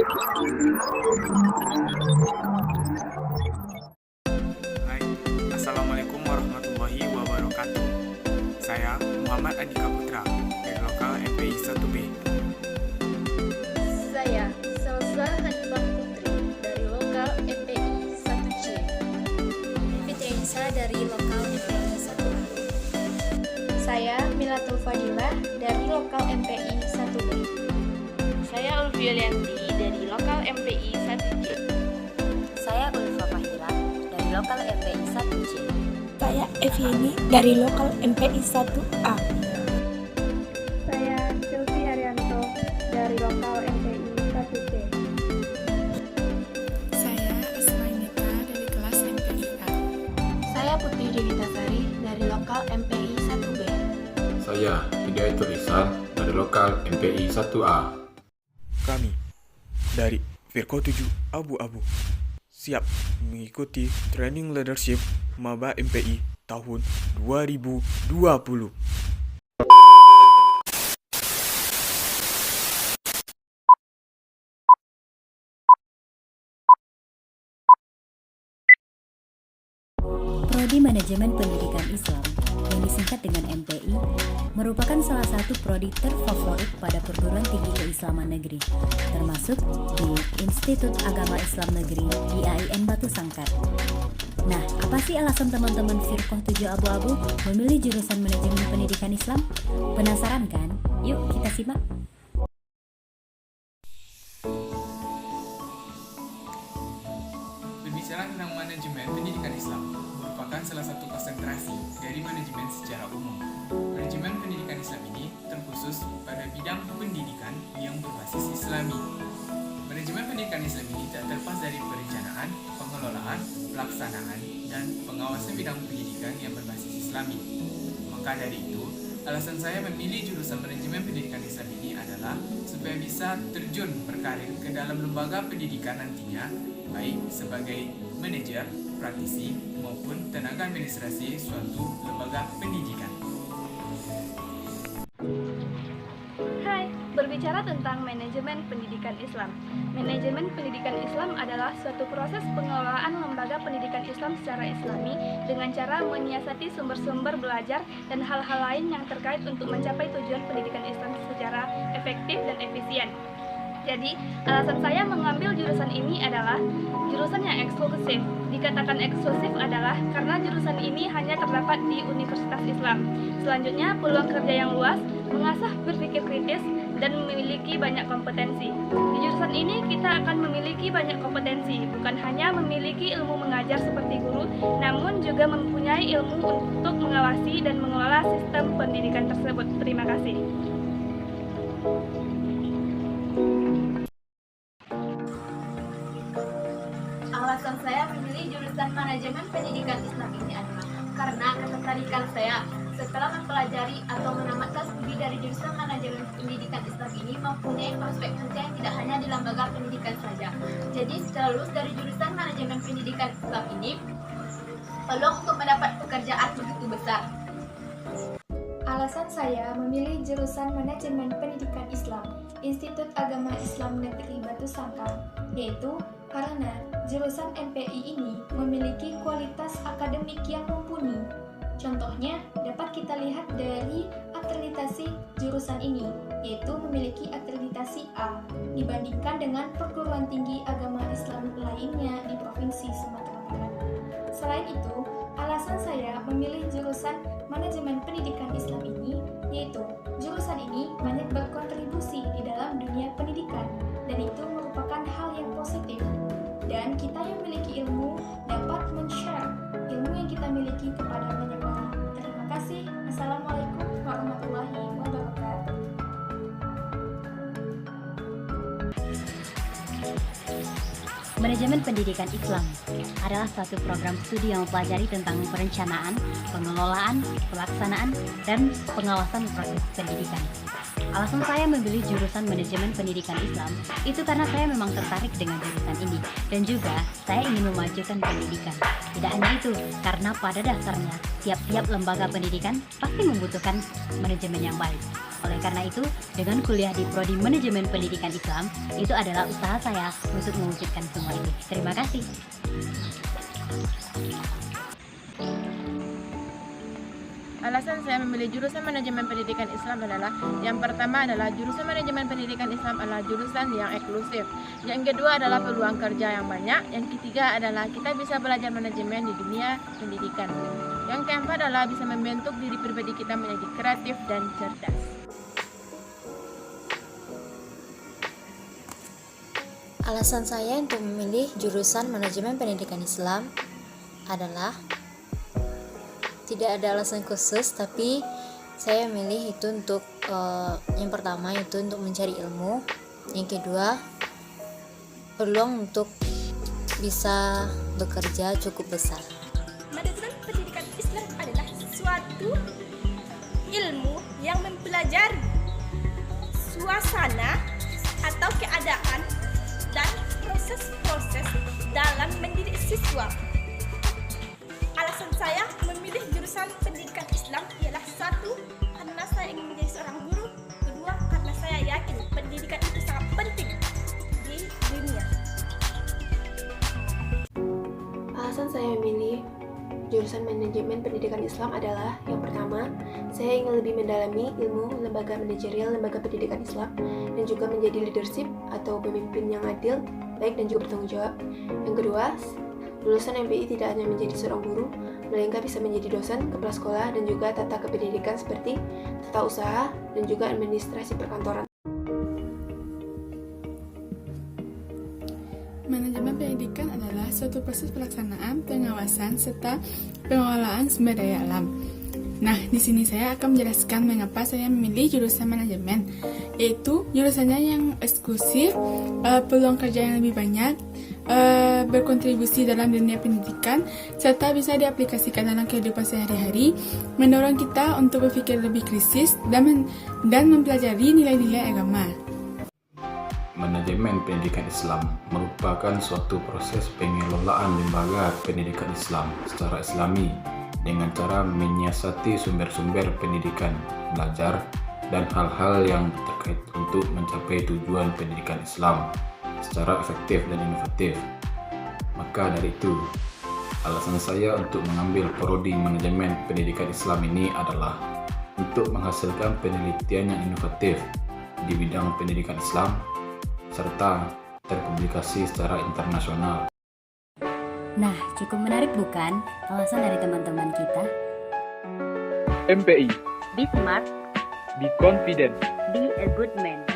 Hai, Assalamualaikum warahmatullahi wabarakatuh. Saya Muhammad Andika Putra dari lokal MPI 1B. Saya Salsa Hanifah Putri dari lokal MPI 1C. Fitri Nisa dari lokal MPI 1A. Saya Milatul Fadilah dari lokal MPI 1B. Saya Ulfiolianti dari lokal MPI 1C. Saya Ulfa Fahira dari lokal MPI 1C. Saya Eviani dari lokal MPI 1A. Saya Sylvie Haryanto dari lokal MPI 1C. Saya Asmainita dari kelas MPI A. Saya Putri Devita Sari dari lokal MPI 1B. Saya Hidayatul Ihsan dari lokal MPI 1A. Kami dari Virko 7 Abu-Abu siap mengikuti training leadership Maba MPI tahun 2020. Prodi Manajemen Pendidikan Islam yang disingkat dengan MPI merupakan salah satu prodi terfavorit pada perguruan tinggi keislaman negeri, termasuk di Institut Agama Islam Negeri IAIN Batu Sangkar. Nah, apa sih alasan teman-teman Firqoh 7 Abu-Abu memilih jurusan Manajemen Pendidikan Islam? Penasaran kan? Yuk kita simak. Berbicara tentang manajemen pendidikan Islam merupakan salah satu konsentrasi dari manajemen secara umum. Manajemen pendidikan Islam ini terkhusus pada bidang pendidikan yang berbasis Islami. Manajemen pendidikan Islam ini tak terlepas dari perencanaan, pengelolaan, pelaksanaan, dan pengawasan bidang pendidikan yang berbasis Islami. Maka dari itu, alasan saya memilih jurusan manajemen pendidikan Islam ini adalah supaya bisa terjun berkarir ke dalam lembaga pendidikan nantinya, baik sebagai manajer, praktisi, maupun tenaga administrasi suatu lembaga pendidikan. Hai, berbicara tentang manajemen pendidikan Islam. Manajemen pendidikan Islam adalah suatu proses pengelolaan lembaga pendidikan Islam secara Islami dengan cara menyiasati sumber-sumber belajar dan hal-hal lain yang terkait untuk mencapai tujuan pendidikan Islam secara efektif dan efisien. Jadi, alasan saya mengambil jurusan ini adalah jurusan yang eksklusif. Dikatakan eksklusif adalah karena jurusan ini hanya terdapat di Universitas Islam. Selanjutnya, peluang kerja yang luas, mengasah berpikir kritis, dan memiliki banyak kompetensi. Di jurusan ini kita akan memiliki banyak kompetensi, bukan hanya memiliki ilmu mengajar seperti guru, namun juga mempunyai ilmu untuk mengawasi dan mengelola sistem pendidikan tersebut. Terima kasih. Alasan saya memilih jurusan manajemen pendidikan Islam ini adalah karena ketertarikan saya setelah mempelajari atau menamatkan studi dari jurusan manajemen pendidikan Islam ini mempunyai prospek kerja yang tidak hanya di lembaga pendidikan saja. Jadi setelah lulus dari jurusan manajemen pendidikan Islam ini, peluang untuk mendapat pekerjaan begitu besar. Alasan saya memilih jurusan Manajemen Pendidikan Islam Institut Agama Islam Negeri Batu Sangkar, yaitu karena jurusan MPI ini memiliki kualitas akademik yang mumpuni. Contohnya dapat kita lihat dari akreditasi jurusan ini, yaitu memiliki akreditasi A dibandingkan dengan perguruan tinggi agama Islam lainnya di Provinsi Sumatera Barat. Selain itu, alasan saya memilih jurusan Manajemen Pendidikan Islam ini, yaitu jurusan ini banyak berkontribusi di dalam dunia pendidikan, dan itu merupakan hal yang positif. Dan kita yang memiliki ilmu dapat men-share ilmu yang kita miliki kepada banyak orang. Terima kasih. Assalamualaikum warahmatullahi wabarakatuh. Manajemen Pendidikan Islam adalah suatu program studi yang mempelajari tentang perencanaan, pengelolaan, pelaksanaan, dan pengawasan proses pendidikan. Alasan saya memilih jurusan Manajemen Pendidikan Islam itu karena saya memang tertarik dengan jurusan ini, dan juga saya ingin memajukan pendidikan. Tidak hanya itu, karena pada dasarnya tiap-tiap lembaga pendidikan pasti membutuhkan manajemen yang baik. Oleh karena itu, dengan kuliah di Prodi Manajemen Pendidikan Islam, itu adalah usaha saya untuk mewujudkan semua itu. Terima kasih. Alasan saya memilih jurusan Manajemen Pendidikan Islam adalah yang pertama adalah jurusan Manajemen Pendidikan Islam adalah jurusan yang eksklusif. Yang kedua adalah peluang kerja yang banyak. Yang ketiga adalah kita bisa belajar manajemen di dunia pendidikan. Yang keempat adalah bisa membentuk diri pribadi kita menjadi kreatif dan cerdas. Alasan saya untuk memilih jurusan Manajemen Pendidikan Islam adalah tidak ada alasan khusus, tapi saya memilih itu untuk yang pertama itu untuk mencari ilmu, yang kedua peluang untuk bisa bekerja cukup besar. Manajemen pendidikan Islam adalah suatu ilmu yang mempelajari suasana atau keadaan dan proses-proses dalam mendidik siswa. Alasan saya memilih jurusan pendidikan Islam ialah satu, karena saya ingin menjadi seorang guru. Kedua, karena saya yakin pendidikan itu sangat penting di dunia. Alasan saya memilih jurusan Manajemen Pendidikan Islam adalah yang pertama, saya ingin lebih mendalami ilmu lembaga manajerial lembaga pendidikan Islam dan juga menjadi leadership atau pemimpin yang adil, baik dan juga bertanggung jawab. Yang kedua, lulusan MPI tidak hanya menjadi seorang guru, melainkan bisa menjadi dosen, kepala sekolah, dan juga tata kependidikan seperti tata usaha dan juga administrasi perkantoran. Manajemen pendidikan adalah suatu proses pelaksanaan, pengawasan, serta pengelolaan sumber daya alam. Nah, di sini saya akan menjelaskan mengapa saya memilih jurusan manajemen, yaitu jurusannya yang eksklusif, peluang kerja yang lebih banyak, berkontribusi dalam dunia pendidikan, serta bisa diaplikasikan dalam kehidupan sehari-hari, mendorong kita untuk berpikir lebih kritis dan mempelajari nilai-nilai agama. Manajemen Pendidikan Islam merupakan suatu proses pengelolaan lembaga pendidikan Islam secara islami dengan cara menyiasati sumber-sumber pendidikan, belajar, dan hal-hal yang terkait untuk mencapai tujuan pendidikan Islam secara efektif dan inovatif. Maka dari itu, alasan saya untuk mengambil prodi Manajemen Pendidikan Islam ini adalah untuk menghasilkan penelitian yang inovatif di bidang pendidikan Islam serta terpublikasi secara internasional. Nah, cukup menarik bukan alasan dari teman-teman kita? MPI. Be smart, Be confident. be a good man.